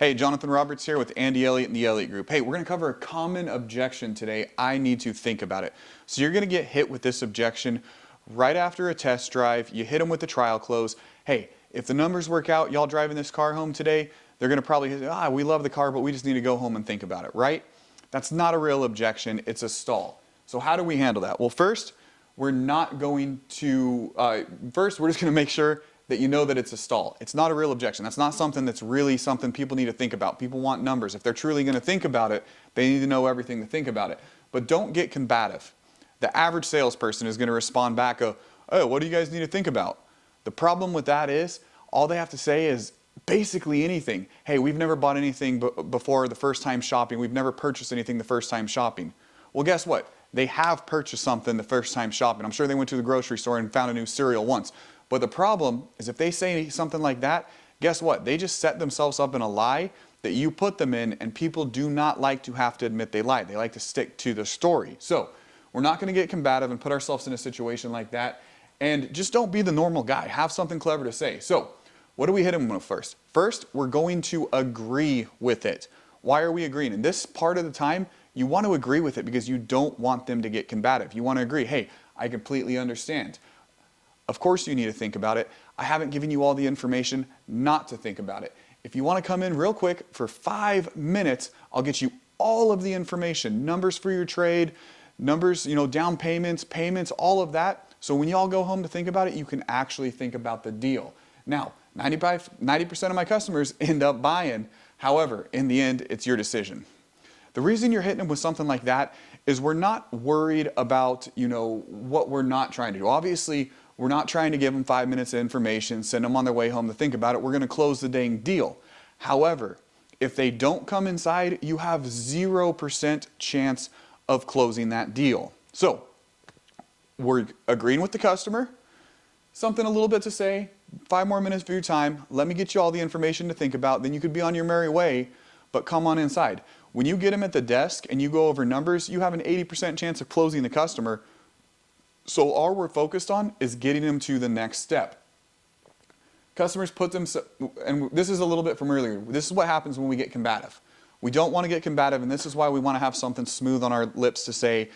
Hey, Jonathan Roberts here with Andy Elliott and the Elliott Group. Hey, we're going to cover a common objection today. I need to think about it. So you're going to get hit with this objection right after a test drive. You hit them with the trial close. Hey, if the numbers work out, y'all driving this car home today, they're going to probably say, we love the car, but we just need to go home and think about it, right? That's not a real objection. It's a stall. So how do we handle that? Well, first, we're not going to, we're just going to make sure that you know that it's a stall. It's not a real objection. That's not something that's really something people need to think about. People want numbers. If they're truly going to think about it, they need to know everything to think about it. But don't get combative. The average salesperson is going to respond back, oh, what do you guys need to think about? The problem with that is, all they have to say is basically anything. Hey, we've never bought anything before the first time shopping. We've never purchased anything the first time shopping. Well, guess what? They have purchased something the first time shopping. I'm sure they went to the grocery store and found a new cereal once. But the problem is if they say something like that, guess what? They just set themselves up in a lie that you put them in, and people do not like to have to admit they lied. They like to stick to the story. So we're not going to get combative and put ourselves in a situation like that. And just don't be the normal guy. Have something clever to say. So what do we hit them with first? First, we're going to agree with it. Why are we agreeing? In this part of the time, you want to agree with it because you don't want them to get combative. You want to agree, hey, I completely understand. Of course you need to think about it. I haven't given you all the information not to think about it. If you want to come in real quick for 5 minutes, I'll get you all of the information, numbers for your trade, numbers, down payments, all of that. So when you all go home to think about it, you can actually think about the deal. Now, 90% of my customers end up buying. However, in the end, it's your decision. The reason you're hitting them with something like that is we're not worried about, what we're not trying to do. Obviously, we're not trying to give them 5 minutes of information, send them on their way home to think about it. We're going to close the dang deal. However, if they don't come inside, you have 0% chance of closing that deal. So, we're agreeing with the customer, something a little bit to say, 5 more minutes of your time, let me get you all the information to think about, then you could be on your merry way, but come on inside. When you get them at the desk and you go over numbers, you have an 80% chance of closing the customer. So all we're focused on is getting them to the next step. Customers put them, and this is a little bit from earlier, this is what happens when we get combative. We don't want to get combative, and this is why we want to have something smooth on our lips to say,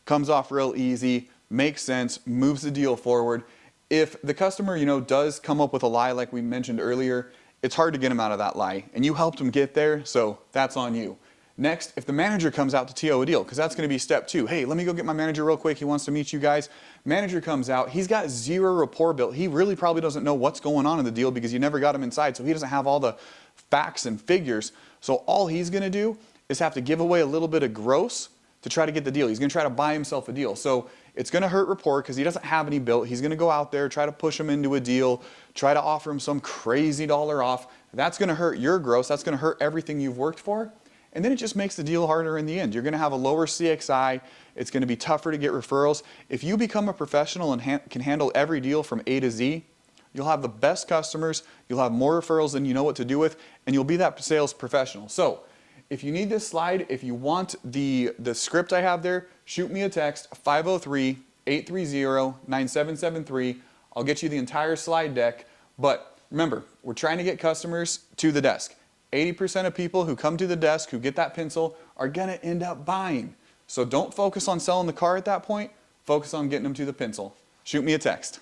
comes off real easy, makes sense, moves the deal forward. If the customer, does come up with a lie like we mentioned earlier, it's hard to get them out of that lie, and you helped them get there, so that's on you. Next, if the manager comes out to TO a deal, because that's going to be step 2. Hey, let me go get my manager real quick. He wants to meet you guys. Manager comes out. He's got 0 rapport built. He really probably doesn't know what's going on in the deal because you never got him inside, so he doesn't have all the facts and figures. So all he's going to do is have to give away a little bit of gross to try to get the deal. He's going to try to buy himself a deal. So it's going to hurt rapport because he doesn't have any built. He's going to go out there, try to push him into a deal, try to offer him some crazy dollar off. That's going to hurt your gross. That's going to hurt everything you've worked for. And then it just makes the deal harder in the end. You're going to have a lower CXI. It's going to be tougher to get referrals. If you become a professional and can handle every deal from A to Z, you'll have the best customers, you'll have more referrals than you know what to do with, and you'll be that sales professional. So if you need this slide, if you want the script I have there, shoot me a text, 503-830-9773. I'll get you the entire slide deck. But remember, we're trying to get customers to the desk. 80% of people who come to the desk, who get that pencil, are going to end up buying. So don't focus on selling the car at that point. Focus on getting them to the pencil. Shoot me a text.